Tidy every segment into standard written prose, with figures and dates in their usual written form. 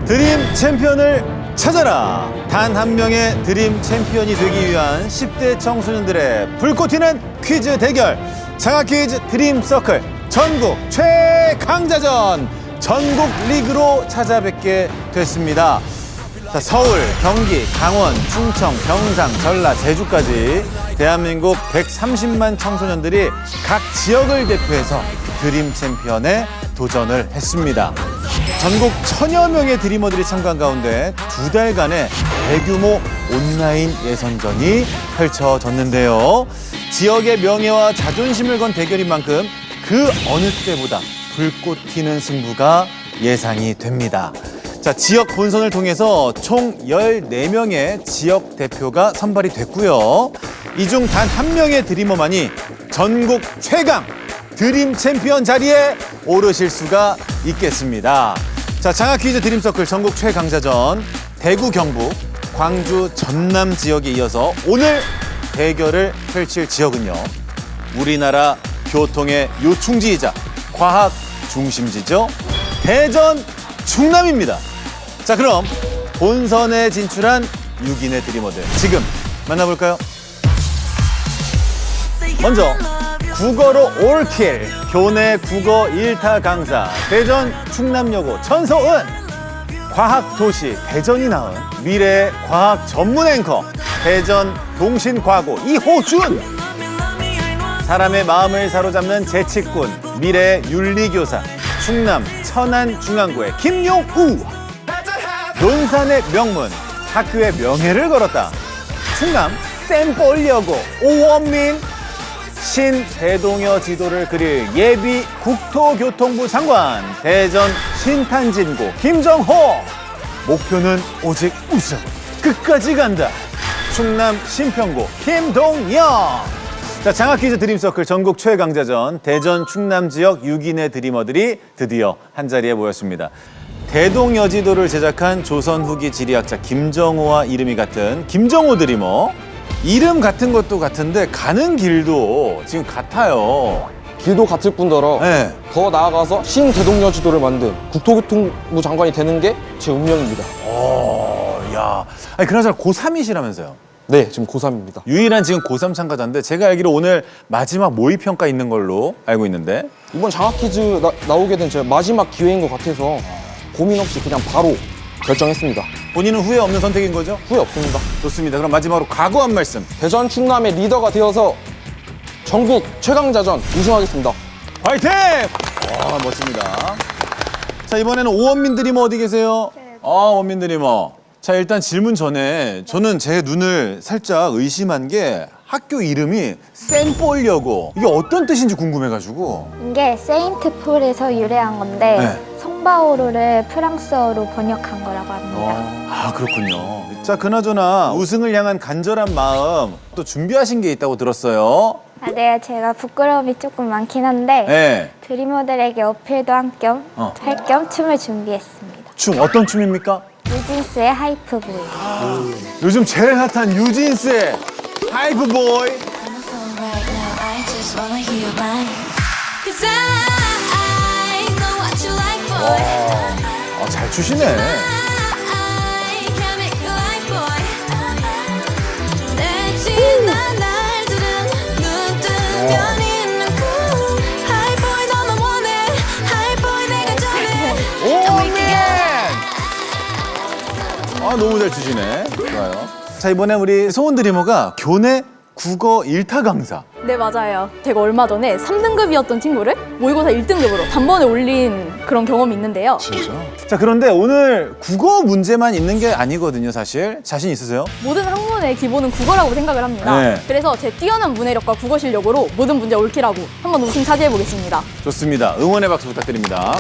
드림 챔피언을 찾아라. 단 한 명의 드림 챔피언이 되기 위한 10대 청소년들의 불꽃 튀는 퀴즈 대결. 장학퀴즈 드림 서클 전국 최강자전 전국 리그로 찾아뵙게 됐습니다. 자, 서울, 경기, 강원, 충청, 경상, 전라, 제주까지 대한민국 130만 청소년들이 각 지역을 대표해서 드림 챔피언에 도전을 했습니다. 전국 1000여 명의 드리머들이 참가한 가운데 2달간의 대규모 온라인 예선전이 펼쳐졌는데요. 지역의 명예와 자존심을 건 대결인 만큼 그 어느 때보다 불꽃 튀는 승부가 예상이 됩니다. 자, 지역 본선을 통해서 총 14명의 지역 대표가 선발이 됐고요. 이 중 단 한 명의 드리머만이 전국 최강 드림 챔피언 자리에 오르실 수가 있겠습니다. 자, 장학퀴즈 드림서클 전국 최강자전 대구, 경북, 광주, 전남 지역에 이어서 오늘 대결을 펼칠 지역은요. 우리나라 교통의 요충지이자 과학 중심지죠. 대전, 충남입니다. 자, 그럼 본선에 진출한 6인의 드리머들 지금 만나볼까요? 먼저 국어로 올킬, 교내 국어 1타 강사, 대전 충남여고 천소은, 과학도시 대전이 낳은 미래의 과학 전문 앵커, 대전 동신과고 이호준, 사람의 마음을 사로잡는 재치꾼, 미래의 윤리교사, 충남 천안중앙고의 김용우, 논산의 명문, 학교의 명예를 걸었다, 충남 쌤볼여고 오원민, 신대동여 지도를 그릴 예비 국토교통부 장관, 대전 신탄진고 김정호, 목표는 오직 우승, 끝까지 간다, 충남 신평고 김동영. 자, 장학퀴즈 드림서클 전국 최강자전 대전 충남 지역 6인의 드리머들이 드디어 한자리에 모였습니다. 대동여지도를 제작한 조선 후기 지리학자 김정호와 이름이 같은 김정호 드리머. 이름 같은 것도 같은데 가는 길도 지금 같아요. 길도 같을 뿐더러 네. 더 나아가서 신대동여지도를 만든 국토교통부 장관이 되는 게 제 운명입니다. 야. 아니, 그나저나 고3이시라면서요? 네, 지금 고3입니다. 유일한 지금 고3 참가자인데 제가 알기로 오늘 마지막 모의평가 있는 걸로 알고 있는데. 이번 장학퀴즈 나오게 된 제 마지막 기회인 것 같아서 고민 없이 그냥 바로 결정했습니다. 본인은 후회 없는 선택인 거죠? 후회 없습니다. 좋습니다. 그럼 마지막으로 각오 한 말씀. 대전 충남의 리더가 되어서 전국 최강자전 우승하겠습니다. 화이팅! 와, 멋집니다. 자, 이번에는 오원민 드리머 어디 계세요? 아, 원민 드리머. 자, 일단 질문 전에 저는 제 눈을 살짝 의심한 게 학교 이름이 쌤볼여고, 이게 어떤 뜻인지 궁금해가지고. 이게 세인트 폴에서 유래한 건데 네. 성바오로를 프랑스어로 번역한 거라고 합니다. 아, 그렇군요. 자, 그나저나 우승을 향한 간절한 마음 또 준비하신 게 있다고 들었어요. 아, 네, 제가 부끄러움이 조금 많긴 한데 네. 드리머들에게 어필도 할 겸 춤을 준비했습니다. 춤 어떤 춤입니까? 뉴진스의 하이프보이. 요즘 제일 핫한 뉴진스의 하이프보이. 아, 잘 추시네. 아, 너무 잘 추시네. 좋아요. 자, 이번에 우리 소은 드리머가 교내 국어 1타 강사. 네, 맞아요. 제가 얼마 전에 3등급이었던 친구를 모의고사 1등급으로 단번에 올린 그런 경험이 있는데요. 진짜? 자, 그런데 오늘 국어 문제만 있는 게 아니거든요, 사실. 자신 있으세요? 모든 학문의 기본은 국어라고 생각을 합니다. 네. 그래서 제 뛰어난 문해력과 국어 실력으로 모든 문제 옳기라고 한번 우승 차지해 보겠습니다. 좋습니다. 응원의 박수 부탁드립니다.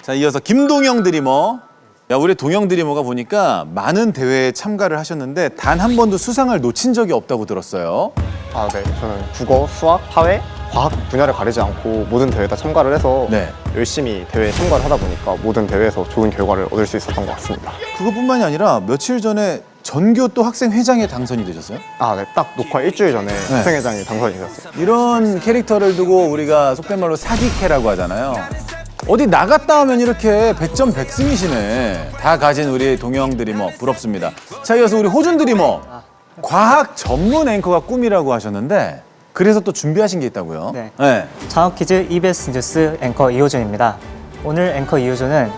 자, 이어서 김동영 드리머. 야, 우리 동영 드리머가 보니까 많은 대회에 참가를 하셨는데 단 한 번도 수상을 놓친 적이 없다고 들었어요. 아, 네. 저는 국어, 수학, 사회, 과학 분야를 가리지 않고 모든 대회에 다 참가를 해서 네. 열심히 대회에 참가를 하다 보니까 모든 대회에서 좋은 결과를 얻을 수 있었던 것 같습니다. 그것뿐만이 아니라 며칠 전에 전교 또 학생회장에 당선이 되셨어요? 아, 네. 딱 녹화 일주일 전에 네. 학생회장이 당선이 되었어요. 이런 캐릭터를 두고 우리가 속된 말로 사기캐라고 하잖아요. 어디 나갔다 하면 이렇게 100점 100승이시네. 다 가진 우리 동영 드리머 부럽습니다. 자, 이어서 우리 호준 드리머. 과학 전문 앵커가 꿈이라고 하셨는데 그래서 또 준비하신 게 있다고요? 네. 장학 퀴즈 EBS 뉴스 앵커 이호준입니다. 오늘 앵커 이호준은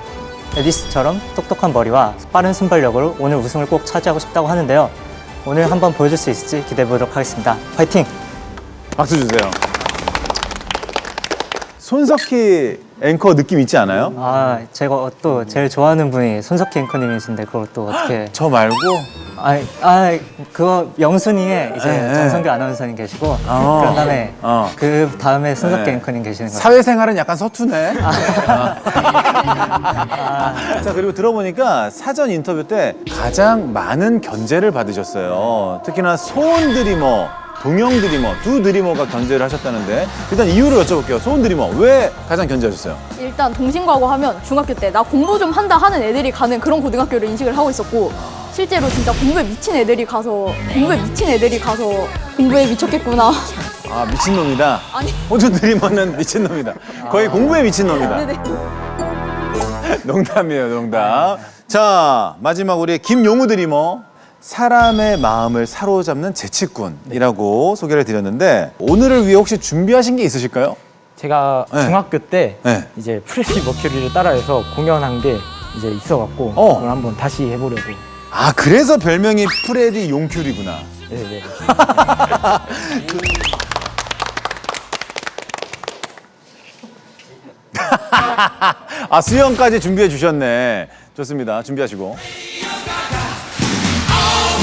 에디스처럼 똑똑한 머리와 빠른 순발력으로 오늘 우승을 꼭 차지하고 싶다고 하는데요. 오늘 한번 보여줄 수 있을지 기대해 보도록 하겠습니다. 파이팅! 박수 주세요. 손석희 앵커 느낌 있지 않아요? 아, 제가 또 제일 좋아하는 분이 손석희 앵커님이신데 그걸 또 어떻게... 저 말고? 그거 영순이에 이제 네. 전성기 아나운서님 계시고 그런 다음에 그 다음에 손석희 네. 앵커님 계시는 거예요. 사회생활은 약간 서투네. 자, 그리고 들어보니까 사전 인터뷰 때 가장 많은 견제를 받으셨어요. 특히나 소은 드리머, 동영 드리머, 두 드리머가 견제를 하셨다는데 일단 이유를 여쭤볼게요. 소은 드리머, 왜 가장 견제하셨어요? 일단 동신과고 하면 중학교 때 나 공부 좀 한다 하는 애들이 가는 그런 고등학교를 인식을 하고 있었고 실제로 진짜 공부에 미친 애들이 가서 공부에 미쳤겠구나. 아, 미친놈이다. 아니. 호준 드리머는 미친놈이다. 거의 공부에 미친놈이다. 네네. 농담이에요, 농담. 자, 마지막 우리 김용우 드리머. 사람의 마음을 사로잡는 재치꾼이라고 소개를 드렸는데 오늘을 위해 혹시 준비하신 게 있으실까요? 제가 네. 중학교 때 네. 이제 프레디 머큐리를 따라해서 공연한 게 이제 있어갖고 그걸 한번 다시 해보려고. 아, 그래서 별명이 프레디 용큐리구나. 네네. 아, 수영까지 준비해 주셨네. 좋습니다. 준비하시고.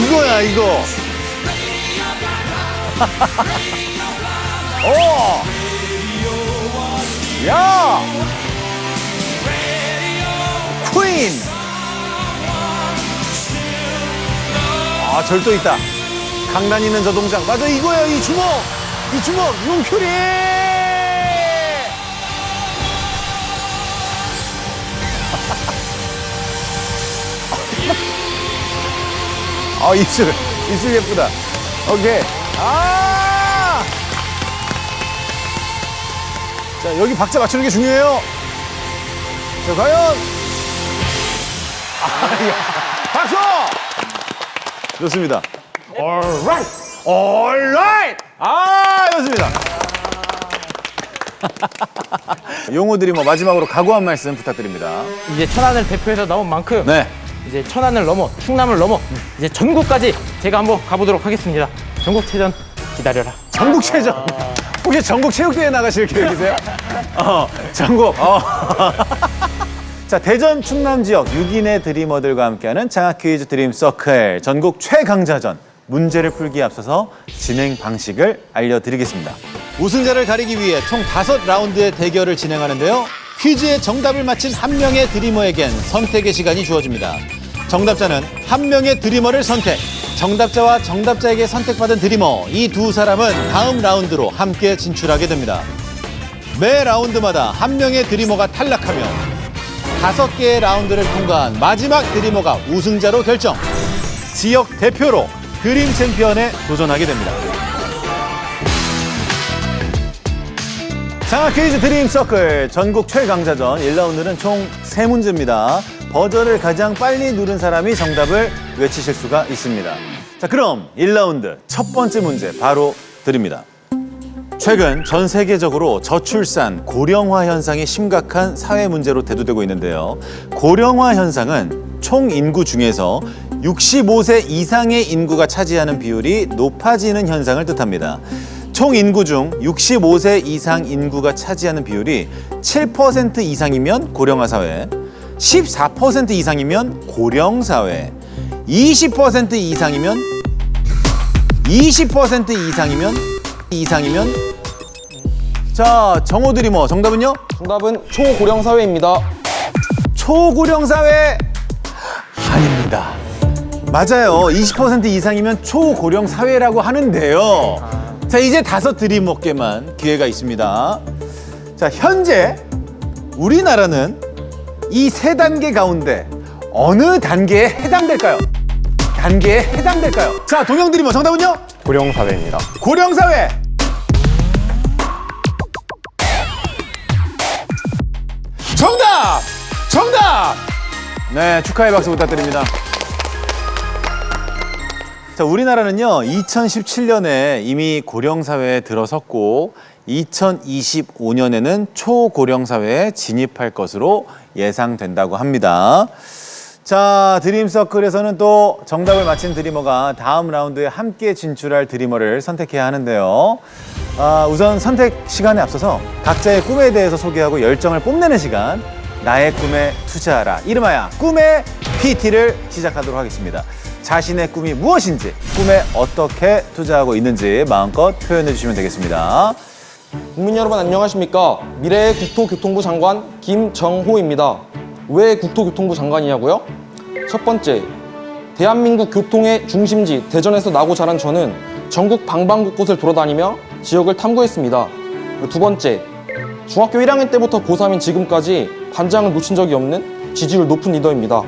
이거야, 이거. 오! 야! 퀸! 아, 절도 있다. 강단 있는 저 동작. 맞아, 이거예요, 이 주먹! 이 주먹! 용큐리! 아, 입술 예쁘다. 오케이. 아! 자, 여기 박자 맞추는 게 중요해요. 자, 과연. 아, 야. 박수! 좋습니다. Alright! Alright! 아, 좋습니다. 용호들이 뭐 마지막으로 각오 한 말씀 부탁드립니다. 이제 천안을 대표해서 나온 만큼 네. 이제 천안을 넘어 충남을 넘어 이제 전국까지 제가 한번 가보도록 하겠습니다. 전국체전 기다려라. 전국체전. 혹시 전국체육대회 나가실 계획이세요? 전국. 자, 대전 충남 지역 6인의 드리머들과 함께하는 장학퀴즈 드림서클 전국 최강자전 문제를 풀기에 앞서서 진행 방식을 알려드리겠습니다. 우승자를 가리기 위해 총 5라운드의 대결을 진행하는데요. 퀴즈의 정답을 맞힌 한 명의 드리머에겐 선택의 시간이 주어집니다. 정답자는 한 명의 드리머를 선택. 정답자와 정답자에게 선택받은 드리머, 이 두 사람은 다음 라운드로 함께 진출하게 됩니다. 매 라운드마다 한 명의 드리머가 탈락하면 5개의 라운드를 통과한 마지막 드리머가 우승자로 결정. 지역 대표로 드림 챔피언에 도전하게 됩니다. 장학퀴즈 드림 서클 전국 최강자전 1라운드는 총 3문제입니다. 버전을 가장 빨리 누른 사람이 정답을 외치실 수가 있습니다. 자, 그럼 1라운드 첫 번째 문제 바로 드립니다. 최근 전 세계적으로 저출산, 고령화 현상이 심각한 사회 문제로 대두되고 있는데요. 고령화 현상은 총 인구 중에서 65세 이상의 인구가 차지하는 비율이 높아지는 현상을 뜻합니다. 총 인구 중 65세 이상 인구가 차지하는 비율이 7% 이상이면 고령화 사회, 14% 이상이면 고령 사회, 20% 이상이면 자, 정호 드리머 정답은요? 정답은 초고령 사회입니다. 초고령 사회 아닙니다. 맞아요. 20% 이상이면 초고령 사회라고 하는데요. 자, 이제 5 드리머께만 기회가 있습니다. 자, 현재 우리나라는 이 3단계 가운데 어느 단계에 해당될까요? 자, 동영 드리머 정답은요? 고령 사회입니다. 고령 사회. 네, 축하의 박수 부탁드립니다. 자, 우리나라는요, 2017년에 이미 고령사회에 들어섰고, 2025년에는 초고령사회에 진입할 것으로 예상된다고 합니다. 자, 드림서클에서는 또 정답을 맞힌 드리머가 다음 라운드에 함께 진출할 드리머를 선택해야 하는데요. 우선 선택 시간에 앞서서 각자의 꿈에 대해서 소개하고 열정을 뽐내는 시간, 나의 꿈에 투자하라. 이름하여 꿈의 PT를 시작하도록 하겠습니다. 자신의 꿈이 무엇인지, 꿈에 어떻게 투자하고 있는지 마음껏 표현해 주시면 되겠습니다. 국민 여러분 안녕하십니까? 미래의 국토교통부 장관 김정호입니다. 왜 국토교통부 장관이냐고요? 첫 번째, 대한민국 교통의 중심지 대전에서 나고 자란 저는 전국 방방곳곳을 돌아다니며 지역을 탐구했습니다. 두 번째, 중학교 1학년 때부터 고3인 지금까지 반장을 놓친 적이 없는 지지율 높은 리더입니다.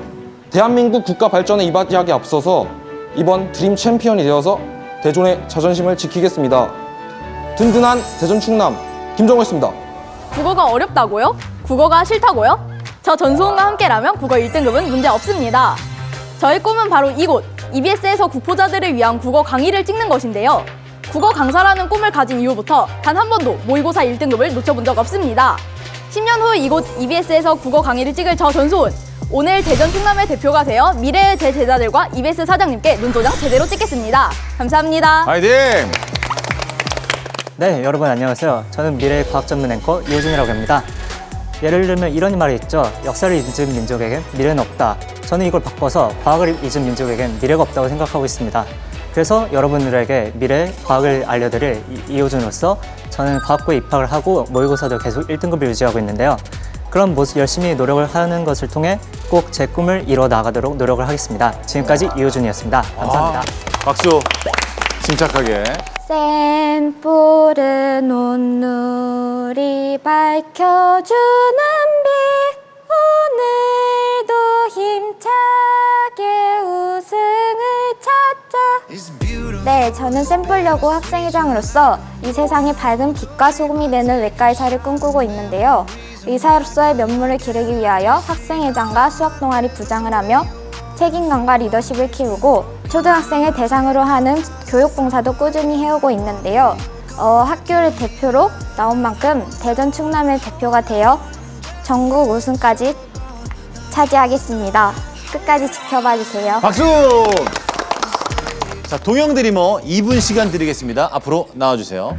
대한민국 국가 발전에 이바지하기에 앞서서 이번 드림 챔피언이 되어서 대전의 자존심을 지키겠습니다. 든든한 대전 충남 김정호였습니다. 국어가 어렵다고요? 국어가 싫다고요? 저 전소은과 함께라면 국어 1등급은 문제 없습니다. 저의 꿈은 바로 이곳, EBS에서 국보자들을 위한 국어 강의를 찍는 것인데요. 국어 강사라는 꿈을 가진 이후부터 단 한 번도 모의고사 1등급을 놓쳐본 적 없습니다. 10년 후 이곳 EBS에서 국어 강의를 찍을 저 전소은, 오늘 대전 충남의 대표가 되어 미래의 제 제자들과 EBS 사장님께 눈도장 제대로 찍겠습니다. 감사합니다. 화이팅! 네, 여러분 안녕하세요. 저는 미래의 과학 전문 앵커 이호준이라고 합니다. 예를 들면 이런 말이 있죠. 역사를 잊은 민족에겐 미래는 없다. 저는 이걸 바꿔서 과학을 잊은 민족에겐 미래가 없다고 생각하고 있습니다. 그래서 여러분들에게 미래의 과학을 알려드릴 이호준으로서 저는 과학부에 입학을 하고 모의고사도 계속 1등급을 유지하고 있는데요. 그런 모습 열심히 노력을 하는 것을 통해 꼭 제 꿈을 이뤄 나가도록 노력을 하겠습니다. 지금까지 이호준이었습니다. 감사합니다. 박수. 침착하게. 샘플은 온누리 밝혀주는 빛 오늘도 힘차게 우승을 찾자. 네, 저는 샘플여고 학생회장으로서 이 세상에 밝은 빛과 소금이 되는 외과의사를 꿈꾸고 있는데요. 의사로서의 면모를 기르기 위하여 학생회장과 수학동아리 부장을 하며 책임감과 리더십을 키우고 초등학생을 대상으로 하는 교육봉사도 꾸준히 해오고 있는데요. 학교를 대표로 나온 만큼 대전 충남의 대표가 되어 전국 우승까지 차지하겠습니다. 끝까지 지켜봐 주세요. 박수! 자, 동영 드리머 2분 시간 드리겠습니다. 앞으로 나와주세요.